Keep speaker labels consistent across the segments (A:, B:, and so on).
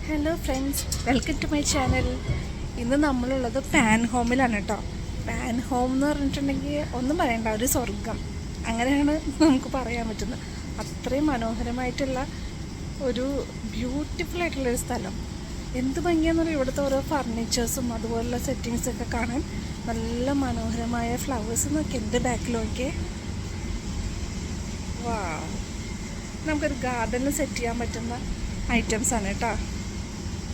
A: Hello friends, welcome to my channel. ഇന്ന് നമ്മളുള്ളത് pan ഹോമിലാണ് കേട്ടോ. പാൻ ഹോം എന്ന് പറഞ്ഞിട്ടുണ്ടെങ്കിൽ ഒന്നും പറയണ്ട, ഒരു സ്വർഗം അങ്ങനെയാണ് നമുക്ക് പറയാൻ പറ്റുന്നത്. അത്രയും മനോഹരമായിട്ടുള്ള ഒരു ബ്യൂട്ടിഫുൾ ആയിട്ടുള്ളൊരു സ്ഥലം. എന്ത് ഭംഗിയാണെന്ന് പറയുക, ഇവിടുത്തെ ഓരോ ഫർണിച്ചേഴ്സും അതുപോലുള്ള സെറ്റിങ്സൊക്കെ കാണാൻ നല്ല മനോഹരമായ ഫ്ലവേഴ്സ് നോക്കി എന്ത് ബാക്കിലൊക്കെ വാ, നമുക്കൊരു ഗാർഡനിൽ സെറ്റ് ചെയ്യാൻ പറ്റുന്ന ഐറ്റംസാണ് കേട്ടോ.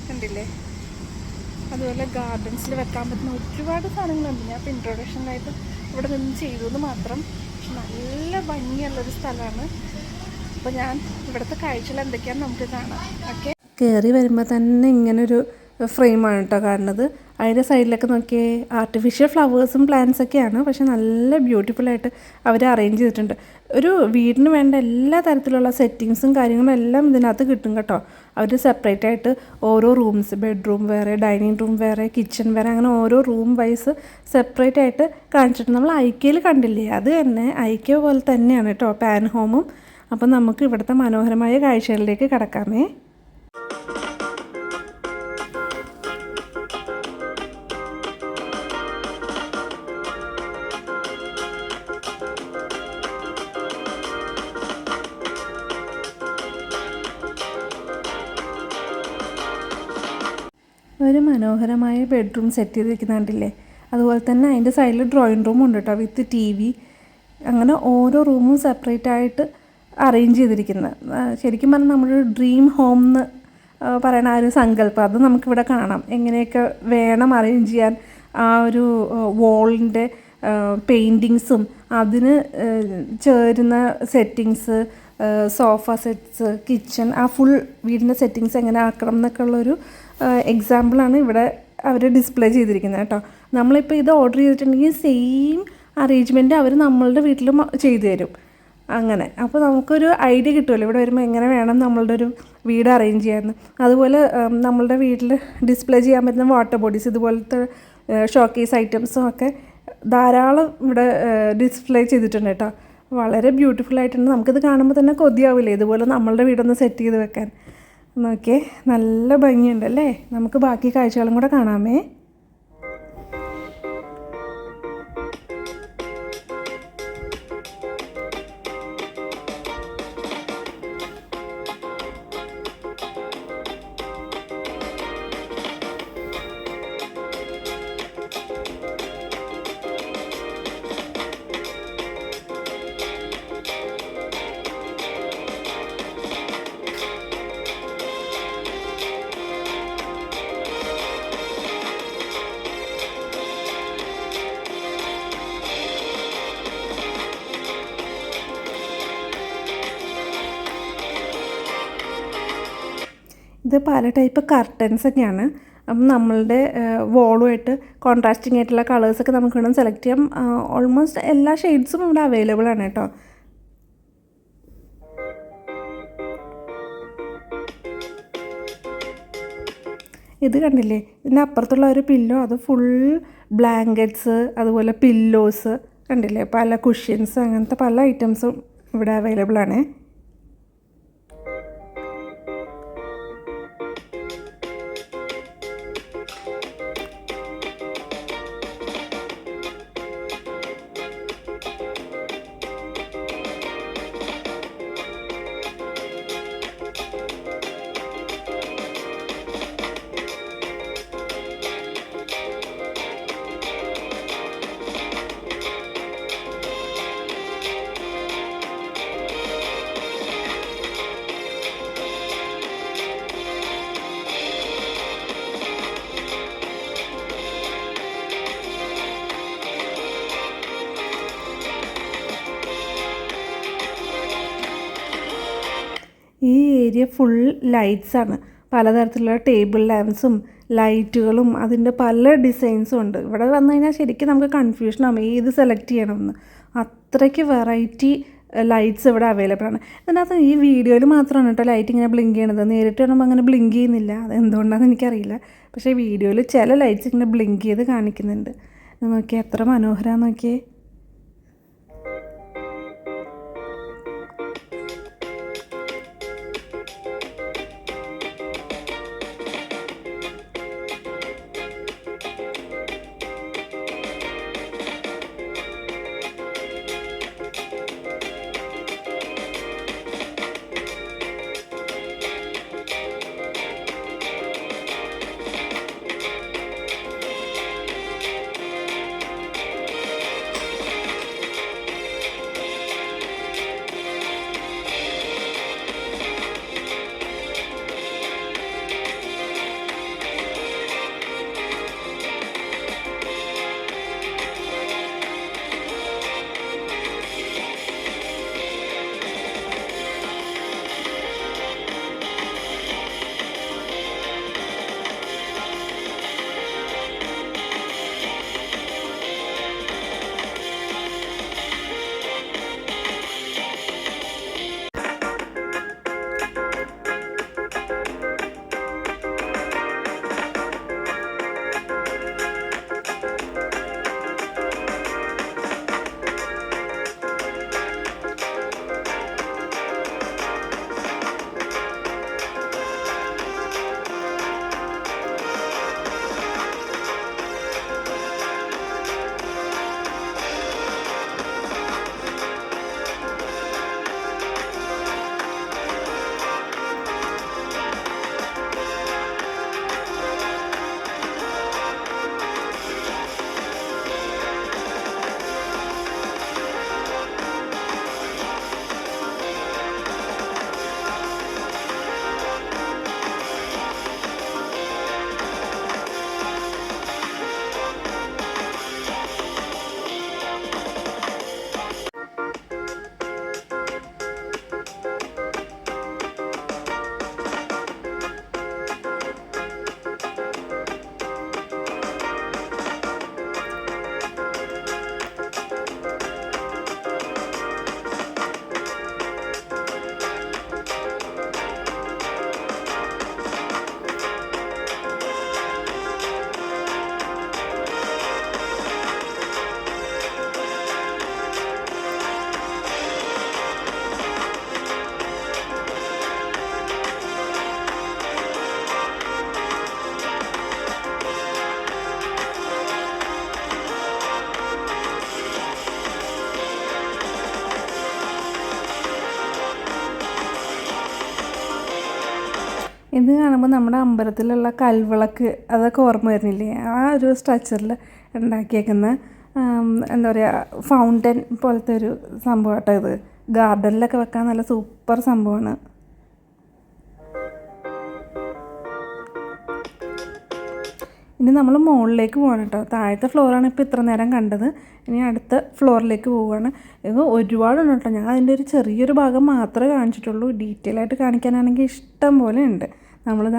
A: കണ്ടില്ലേ? അതുപോലെ ഗാർഡൻസിൽ വെക്കാൻ പറ്റുന്ന ഒരുപാട് സാധനങ്ങളുണ്ട്. ഞാൻ ഇപ്പോൾ ഇൻട്രൊഡക്ഷനായിട്ട് ഇവിടെ നിന്ന് ചെയ്തു എന്ന് മാത്രം. പക്ഷെ നല്ല ഭംഗിയുള്ളൊരു സ്ഥലമാണ്. അപ്പോൾ ഞാൻ ഇവിടുത്തെ കാഴ്ചകൾ എന്തൊക്കെയാണെന്ന് നമുക്ക് കാണാം. ഓക്കെ, കയറി വരുമ്പോൾ തന്നെ ഇങ്ങനൊരു ഫ്രെയിമാണ് കേട്ടോ കാണുന്നത്. അതിൻ്റെ സൈഡിലൊക്കെ നോക്കിയേ, ആർട്ടിഫിഷ്യൽ ഫ്ലവേഴ്സും പ്ലാന്റ്സൊക്കെയാണ്, പക്ഷെ നല്ല ബ്യൂട്ടിഫുള്ളായിട്ട് അവർ അറേഞ്ച് ചെയ്തിട്ടുണ്ട്. ഒരു വീടിന് വേണ്ട എല്ലാ തരത്തിലുള്ള സെറ്റിങ്സും കാര്യങ്ങളും എല്ലാം ഇതിനകത്ത് കിട്ടും കേട്ടോ. അവർ സെപ്പറേറ്റ് ആയിട്ട് ഓരോ റൂംസ്, ബെഡ്റൂം വേറെ, ഡൈനിങ് റൂം വേറെ, കിച്ചൺ വേറെ, അങ്ങനെ ഓരോ റൂം വൈസ് സെപ്പറേറ്റ് ആയിട്ട് കാണിച്ചിട്ടുണ്ട്. നമ്മൾ ഐക്യയിൽ കണ്ടില്ലേ, അത് തന്നെ ഐക്യ പോലെ തന്നെയാണ് കേട്ടോ പാൻ ഹോമും. അപ്പം നമുക്ക് ഇവിടുത്തെ മനോഹരമായ കാഴ്ചകളിലേക്ക് കടക്കാമേ. ഒരു മനോഹരമായ ബെഡ്റൂം സെറ്റ് ചെയ്തിരിക്കുന്നുണ്ടല്ലേ. അതുപോലെ തന്നെ അതിൻ്റെ സൈഡിൽ ഡ്രോയിങ് റൂം ഉണ്ട് കേട്ടോ, വിത്ത് TV. അങ്ങനെ ഓരോ റൂമും സെപ്പറേറ്റ് ആയിട്ട് അറേഞ്ച് ചെയ്തിരിക്കുന്നത്. ശരിക്കും പറഞ്ഞാൽ നമ്മുടെ ഡ്രീം ഹോം എന്ന് പറയുന്ന ആ ഒരു സങ്കല്പം അത് നമുക്കിവിടെ കാണാം. എങ്ങനെയൊക്കെ വേണം അറേഞ്ച് ചെയ്യാൻ, ആ ഒരു വോളിൻ്റെ പെയിൻറ്റിങ്സും അതിന് ചേരുന്ന സെറ്റിങ്സ്, സോഫ സെറ്റ്സ്, കിച്ചൺ, ആ ഫുൾ വീടിൻ്റെ സെറ്റിങ്സ് എങ്ങനെ ആക്കണം എന്നൊക്കെ ഉള്ളൊരു എക്സാമ്പിളാണ് ഇവിടെ അവർ ഡിസ്പ്ലേ ചെയ്തിരിക്കുന്നത് കേട്ടോ. നമ്മളിപ്പോൾ ഇത് ഓർഡർ ചെയ്തിട്ടുണ്ടെങ്കിൽ സെയിം അറേഞ്ച്മെൻറ്റ് അവർ നമ്മളുടെ വീട്ടിലും ചെയ്തു തരും. അങ്ങനെ അപ്പോൾ നമുക്കൊരു ഐഡിയ കിട്ടുമല്ലോ ഇവിടെ വരുമ്പോൾ എങ്ങനെ വേണം നമ്മളുടെ ഒരു വീട് അറേഞ്ച് ചെയ്യാമെന്ന്. അതുപോലെ നമ്മളുടെ വീട്ടിൽ ഡിസ്പ്ലേ ചെയ്യാൻ പറ്റുന്ന വാട്ടർ ബോഡീസ്, ഇതുപോലത്തെ ഷോക്കേസ് ഐറ്റംസും ഒക്കെ ധാരാളം ഇവിടെ ഡിസ്പ്ലേ ചെയ്തിട്ടുണ്ട് കേട്ടോ. വളരെ ബ്യൂട്ടിഫുൾ ആയിട്ടുണ്ട്. നമുക്കിത് കാണുമ്പോൾ തന്നെ കൊതിയാവില്ലേ ഇതുപോലെ നമ്മളുടെ വീടൊന്ന് സെറ്റ് ചെയ്ത് വെക്കാൻ. നോക്കിയേ, നല്ല ഭംഗിയുണ്ടല്ലേ. നമുക്ക് ബാക്കി കാഴ്ചകളും കൂടെ കാണാമേ. ഇത് പല ടൈപ്പ് കർട്ടൻസൊക്കെയാണ്. അപ്പം നമ്മളുടെ വോളുമായിട്ട് കോൺട്രാസ്റ്റിംഗ് ആയിട്ടുള്ള കളേഴ്സൊക്കെ നമുക്ക് വേണം സെലക്ട് ചെയ്യാം. ഓൾമോസ്റ്റ് എല്ലാ ഷെയ്ഡ്സും ഇവിടെ അവൈലബിൾ ആണ് കേട്ടോ. ഇത് കണ്ടില്ലേ, ഇതിൻ്റെ അപ്പുറത്തുള്ള ഒരു പില്ലോ, അത് ഫുൾ ബ്ലാങ്കറ്റ്സ്, അതുപോലെ പില്ലോസ് കണ്ടില്ലേ, പല കുഷ്യൻസ്, അങ്ങനത്തെ പല ഐറ്റംസും ഇവിടെ അവൈലബിൾ ആണ്. ഈ ഏരിയ ഫുൾ ലൈറ്റ്സാണ്. പലതരത്തിലുള്ള ടേബിൾ ലാമ്പ്സും ലൈറ്റുകളും അതിൻ്റെ പല ഡിസൈൻസും ഉണ്ട്. ഇവിടെ വന്നു കഴിഞ്ഞാൽ ശരിക്കും നമുക്ക് കൺഫ്യൂഷനാകും ഏത് സെലക്ട് ചെയ്യണമെന്ന്. അത്രയ്ക്ക് വെറൈറ്റി ലൈറ്റ്സ് ഇവിടെ അവൈലബിൾ ആണ്. ഇതിനകത്ത് ഈ വീഡിയോയിൽ മാത്രമാണ് കേട്ടോ ലൈറ്റ് ഇങ്ങനെ ബ്ലിങ്ക് ചെയ്യണത്. നേരിട്ട് കാണുമ്പോൾ അങ്ങനെ ബ്ലിങ്ക് ചെയ്യുന്നില്ല, അതെന്തുകൊണ്ടാണെന്ന് എനിക്കറിയില്ല. പക്ഷേ വീഡിയോയിൽ ചില ലൈറ്റ്സ് ഇങ്ങനെ ബ്ലിങ്ക് ചെയ്ത് കാണിക്കുന്നുണ്ട്. നോക്കിയേ, എത്ര മനോഹരമാണെന്ന് നോക്കിയേ. ഇത് കാണുമ്പോൾ നമ്മുടെ അമ്പലത്തിലുള്ള കൽവിളക്ക് അതൊക്കെ ഓർമ്മ വരുന്നില്ലേ? ആ ഒരു സ്ട്രക്ചറിൽ ഉണ്ടാക്കിയേക്കുന്ന എന്താ പറയുക, ഫൗണ്ടൻ പോലത്തെ ഒരു സംഭവം കേട്ടോ ഇത്. ഗാർഡനിലൊക്കെ വെക്കാൻ നല്ല സൂപ്പർ സംഭവമാണ്. ഇനി നമ്മൾ മുകളിലേക്ക് പോകണം കേട്ടോ. താഴത്തെ ഫ്ലോറാണ് ഇപ്പോൾ ഇത്ര നേരം കണ്ടത്. ഇനി അടുത്ത ഫ്ലോറിലേക്ക് പോവുകയാണ്. ഇത് ഒരുപാടുണ്ട് കേട്ടോ. ഞാൻ അതിൻ്റെ ഒരു ചെറിയൊരു ഭാഗം മാത്രമേ കാണിച്ചിട്ടുള്ളൂ. ഡീറ്റെയിൽ ആയിട്ട് കാണിക്കാനാണെങ്കിൽ ഇഷ്ടം പോലെ ഉണ്ട്. നമ്മളിത്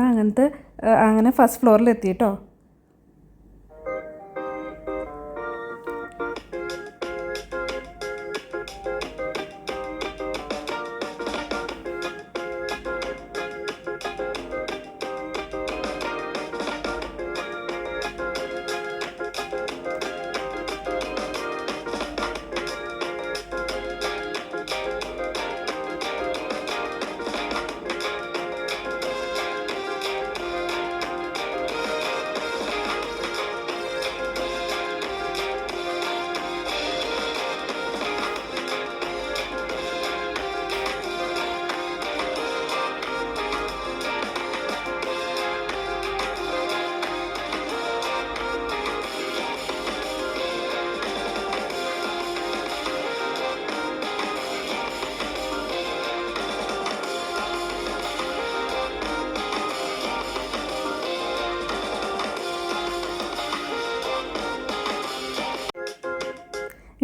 A: അങ്ങനെ ഫസ്റ്റ് ഫ്ലോറിലെത്തി കേട്ടോ.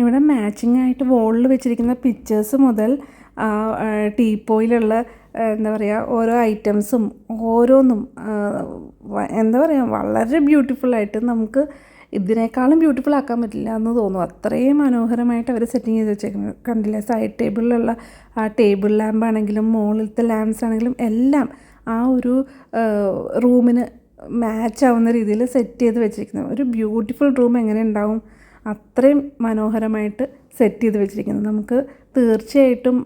A: ഇവിടെ മാച്ചിങ് ആയിട്ട് വോളിൽ വെച്ചിരിക്കുന്ന പിക്ചേഴ്സ് മുതൽ ടീപ്പോയിലുള്ള എന്താ പറയുക ഓരോ ഐറ്റംസും ഓരോന്നും എന്താ പറയുക വളരെ ബ്യൂട്ടിഫുള്ളായിട്ട്, നമുക്ക് ഇതിനേക്കാളും ബ്യൂട്ടിഫുൾ ആക്കാൻ പറ്റില്ല എന്ന് തോന്നും. അത്രയും മനോഹരമായിട്ട് അവർ സെറ്റിങ് ചെയ്ത് വെച്ചേക്കുന്നത് കണ്ടില്ലേ? സൈഡ് ടേബിളിലുള്ള ആ ടേബിൾ ലാമ്പ് ആണെങ്കിലും മുകളിലത്തെ ലാമ്പ്സ് ആണെങ്കിലും എല്ലാം ആ ഒരു റൂമിന് മാച്ച് ആവുന്ന രീതിയിൽ സെറ്റ് ചെയ്ത് വെച്ചിരിക്കുന്നത്. ഒരു ബ്യൂട്ടിഫുൾ റൂം എങ്ങനെ ഉണ്ടാവും? അത്രയും മനോഹരമായിട്ട് സെറ്റ് ചെയ്ത് വെച്ചിരിക്കുന്നത്. നമുക്ക് തീർച്ചയായിട്ടും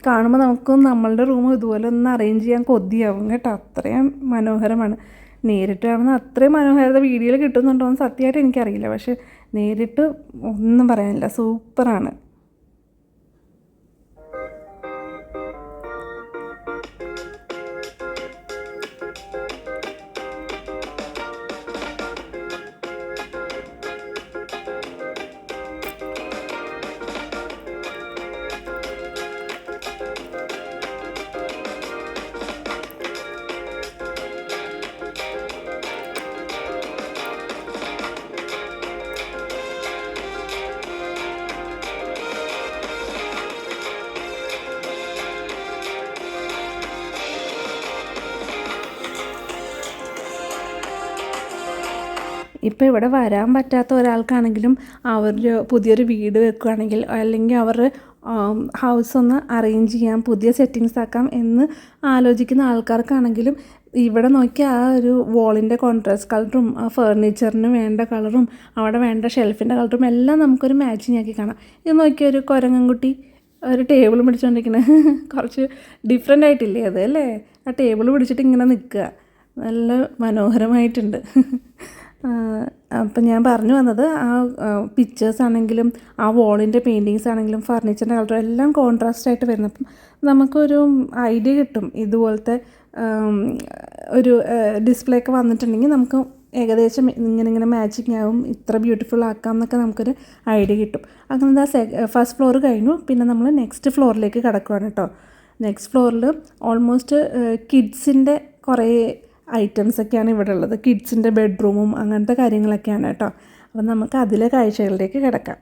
A: കാണുമ്പോൾ നമുക്കും നമ്മളുടെ റൂം ഇതുപോലെ ഒന്ന് അറേഞ്ച് ചെയ്യാൻ കൊതിയാവും കേട്ടോ. അത്രയും മനോഹരമാണ്. നേരിട്ട് കാണുന്ന അത്രയും മനോഹരത വീഡിയോയിൽ കിട്ടുന്നുണ്ടോ എന്ന് സത്യമായിട്ട് എനിക്കറിയില്ല. പക്ഷേ നേരിട്ട് ഒന്നും പറയാനില്ല, സൂപ്പറാണ്. ഇപ്പോൾ ഇവിടെ വരാൻ പറ്റാത്ത ഒരാൾക്കാണെങ്കിലും അവർ പുതിയൊരു വീട് വെക്കുകയാണെങ്കിൽ അല്ലെങ്കിൽ അവരുടെ ഹൗസ് ഒന്ന് അറേഞ്ച് ചെയ്യാം, പുതിയ സെറ്റിങ്സ് ആക്കാം എന്ന് ആലോചിക്കുന്ന ആൾക്കാർക്കാണെങ്കിലും ഇവിടെ നോക്കി ആ ഒരു വോളിൻ്റെ കോൺട്രാസ്റ്റ് കളറും ആ ഫർണിച്ചറിന് വേണ്ട കളറും അവിടെ വേണ്ട ഷെൽഫിൻ്റെ കളറും എല്ലാം നമുക്കൊരു മാച്ചിങ് ആക്കി കാണാം. ഇത് നോക്കിയ ഒരു കുരങ്ങൻകുട്ടി ഒരു ടേബിൾ പിടിച്ചുകൊണ്ടിരിക്കുന്നത് കുറച്ച് ഡിഫറെൻ്റ് ആയിട്ടില്ലേ അത് അല്ലേ? ആ ടേബിൾ പിടിച്ചിട്ട് ഇങ്ങനെ നിൽക്കുക, നല്ല മനോഹരമായിട്ടുണ്ട്. അപ്പം ഞാൻ പറഞ്ഞു വന്നത് ആ പിക്ചേഴ്സ് ആണെങ്കിലും ആ വോളിൻ്റെ പെയിൻറ്റിങ്സ് ആണെങ്കിലും ഫർണിച്ചറിൻ്റെ കളറും എല്ലാം കോൺട്രാസ്റ്റ് ആയിട്ട് വരുന്നു. അപ്പം നമുക്കൊരു ഐഡിയ കിട്ടും. ഇതുപോലത്തെ ഒരു ഡിസ്പ്ലേ ഒക്കെ വന്നിട്ടുണ്ടെങ്കിൽ നമുക്ക് ഏകദേശം ഇങ്ങനെ മാച്ചിങ് ആവും, ഇത്ര ബ്യൂട്ടിഫുൾ ആക്കാം എന്നൊക്കെ നമുക്കൊരു ഐഡിയ കിട്ടും. അങ്ങനെ ഫസ്റ്റ് ഫ്ലോർ കഴിഞ്ഞു. പിന്നെ നമ്മൾ നെക്സ്റ്റ് ഫ്ലോറിലേക്ക് കിടക്കുകയാണ് കേട്ടോ. നെക്സ്റ്റ് ഫ്ലോറിൽ ഓൾമോസ്റ്റ് കിഡ്സിൻ്റെ കുറേ ഐറ്റംസൊക്കെയാണ് ഇവിടെ ഉള്ളത്. കിഡ്സിൻ്റെ ബെഡ്റൂമും അങ്ങനത്തെ കാര്യങ്ങളൊക്കെയാണ് കേട്ടോ. അപ്പം നമുക്ക് അതിലെ കാഴ്ചകളിലേക്ക് കിടക്കാം.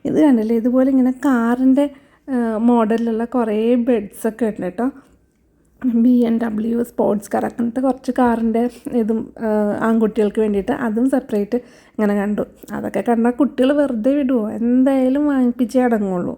A: ഇത് കണ്ടില്ലേ, ഇതുപോലെ ഇങ്ങനെ കാറിൻ്റെ മോഡലിലുള്ള കുറേ ബെഡ്സൊക്കെ ഉണ്ട് കേട്ടോ. BMW സ്പോർട്സ് കാർ അങ്ങനത്തെ കുറച്ച് കാറിൻ്റെ ഇതും ആൺകുട്ടികൾക്ക് വേണ്ടിയിട്ട് അതും സെപ്പറേറ്റ് ഇങ്ങനെ കണ്ടു. അതൊക്കെ കണ്ടാൽ കുട്ടികൾ വെറുതെ വിടുമോ? എന്തായാലും വാങ്ങിപ്പിച്ചേ അടങ്ങുള്ളൂ.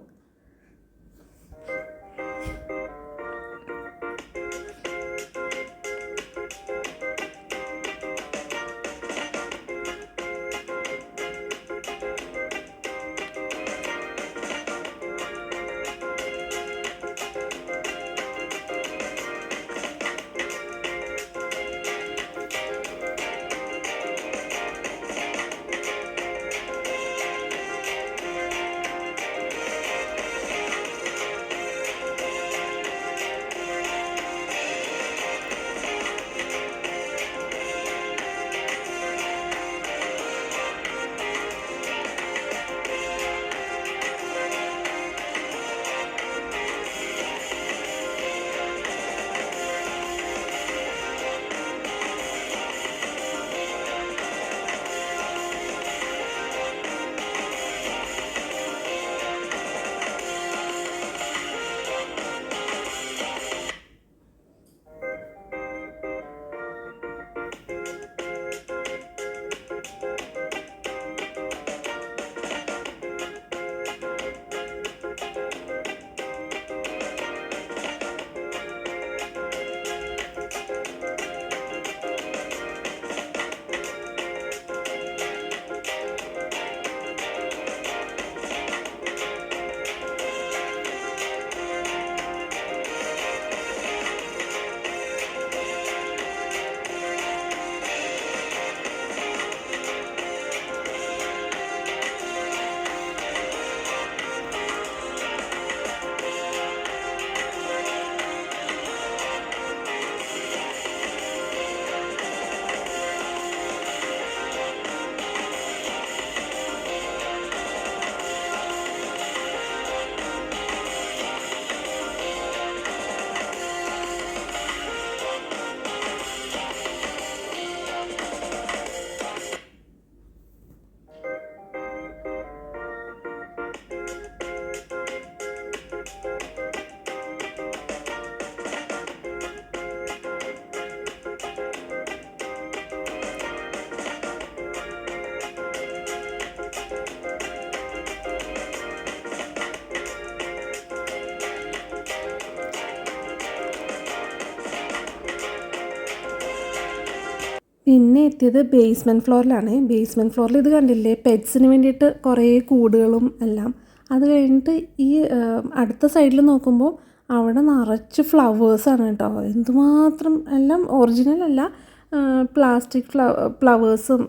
A: പിന്നെ എത്തിയത് ബേസ്മെൻറ്റ് ഫ്ലോറിലാണ്. ബേസ്മെൻറ്റ് ഫ്ലോറിൽ ഇത് കണ്ടില്ലേ, പെറ്റ്സിന് വേണ്ടിയിട്ട് കുറേ കൂടുകളും എല്ലാം. അത് കഴിഞ്ഞിട്ട് ഈ അടുത്ത സൈഡിൽ നോക്കുമ്പോൾ അവിടെ നിറച്ച് ഫ്ലവേഴ്സാണ് കേട്ടോ. എന്തുമാത്രം, എല്ലാം ഒറിജിനൽ അല്ല, പ്ലാസ്റ്റിക് ഫ്ലവേഴ്സും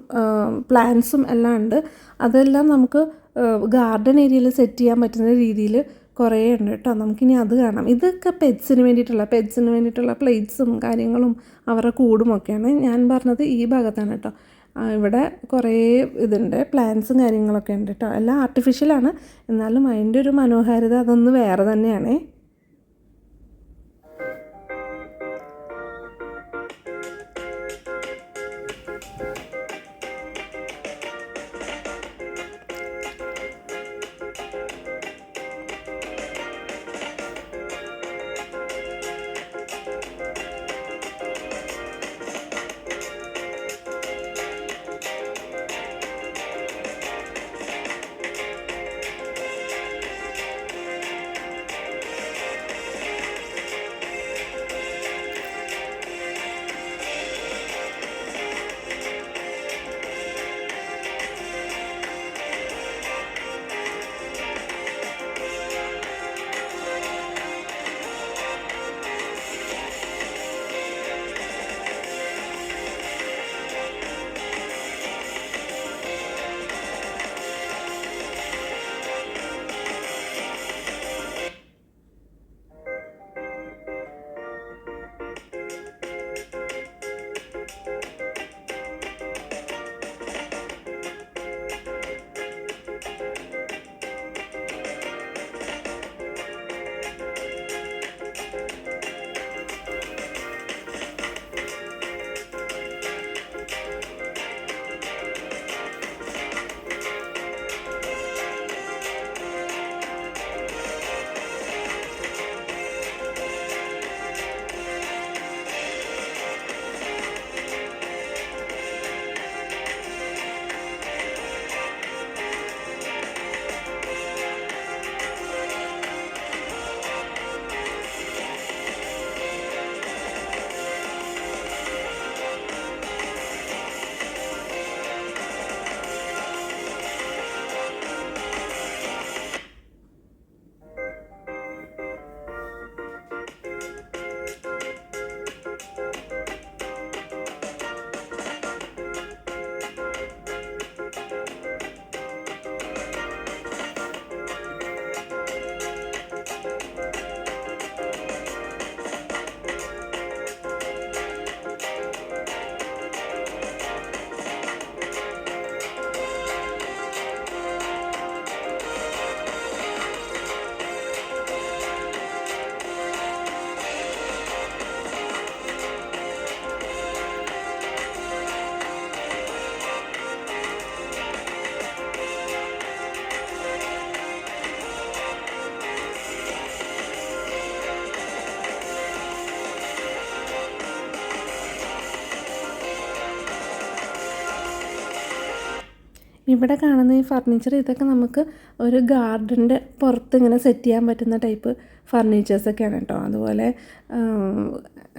A: പ്ലാന്റ്സും എല്ലാം ഉണ്ട്. അതെല്ലാം നമുക്ക് ഗാർഡൻ ഏരിയയിൽ സെറ്റ് ചെയ്യാൻ പറ്റുന്ന രീതിയിൽ കുറേ ഉണ്ട് കേട്ടോ. നമുക്കിനി അത് കാണാം. ഇതൊക്കെ പെറ്റ്സിന് വേണ്ടിയിട്ടുള്ള പ്ലേറ്റ്സും കാര്യങ്ങളും അവരുടെ കൂടുമൊക്കെയാണ്. ഞാൻ പറഞ്ഞത് ഈ ഭാഗത്താണ് കേട്ടോ. ഇവിടെ കുറേ ഇതുണ്ട്, പ്ലാന്റ്സും കാര്യങ്ങളൊക്കെ ഉണ്ട് കേട്ടോ. എല്ലാം ആർട്ടിഫിഷ്യലാണ്, എന്നാലും അതിൻ്റെ ഒരു മനോഹാരിത അതൊന്ന് വേറെ തന്നെയാണേ. ഇവിടെ കാണുന്ന ഈ ഫർണിച്ചർ ഇതൊക്കെ നമുക്ക് ഒരു ഗാർഡൻ്റെ പുറത്ത് ഇങ്ങനെ സെറ്റ് ചെയ്യാൻ പറ്റുന്ന ടൈപ്പ് ഫർണിച്ചേഴ്സൊക്കെയാണ് കേട്ടോ. അതുപോലെ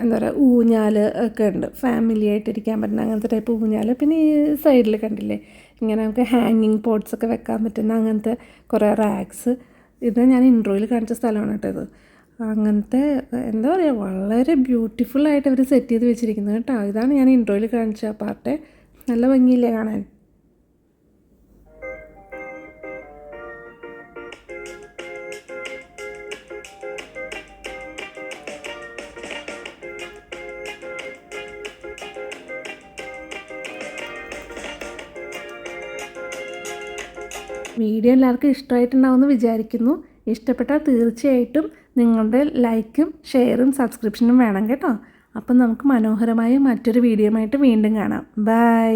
A: എന്താ പറയുക, ഊഞ്ഞാൽ ഒക്കെ ഉണ്ട്, ഫാമിലി ആയിട്ടിരിക്കാൻ പറ്റുന്ന അങ്ങനത്തെ ടൈപ്പ് ഊഞ്ഞാൽ. പിന്നെ ഈ സൈഡിൽ കണ്ടില്ലേ ഇങ്ങനെ നമുക്ക് ഹാങ്ങിങ് പോട്ട്സൊക്കെ വെക്കാൻ പറ്റുന്ന അങ്ങനത്തെ കുറേ റാക്സ്. ഇത് ഞാൻ ഇൻട്രോയിൽ കാണിച്ച സ്ഥലമാണ് കേട്ടോ ഇത്. അങ്ങനത്തെ എന്താ പറയുക, വളരെ ബ്യൂട്ടിഫുള്ളായിട്ട് അവർ സെറ്റ് ചെയ്ത് വെച്ചിരിക്കുന്നത് കേട്ടോ. ഇതാണ് ഞാൻ ഇൻട്രോയിൽ കാണിച്ച പാർട്ട്. നല്ല ഭംഗിയില്ലേ കാണാൻ. വീഡിയോ എല്ലാവർക്കും ഇഷ്ടമായിട്ടുണ്ടാവുമെന്ന് വിചാരിക്കുന്നു. ഇഷ്ടപ്പെട്ടാൽ തീർച്ചയായിട്ടും നിങ്ങളുടെ ലൈക്കും ഷെയറും സബ്സ്ക്രിപ്ഷനും വേണം കേട്ടോ. അപ്പം നമുക്ക് മനോഹരമായ മറ്റൊരു വീഡിയോയുമായിട്ട് വീണ്ടും കാണാം. ബൈ.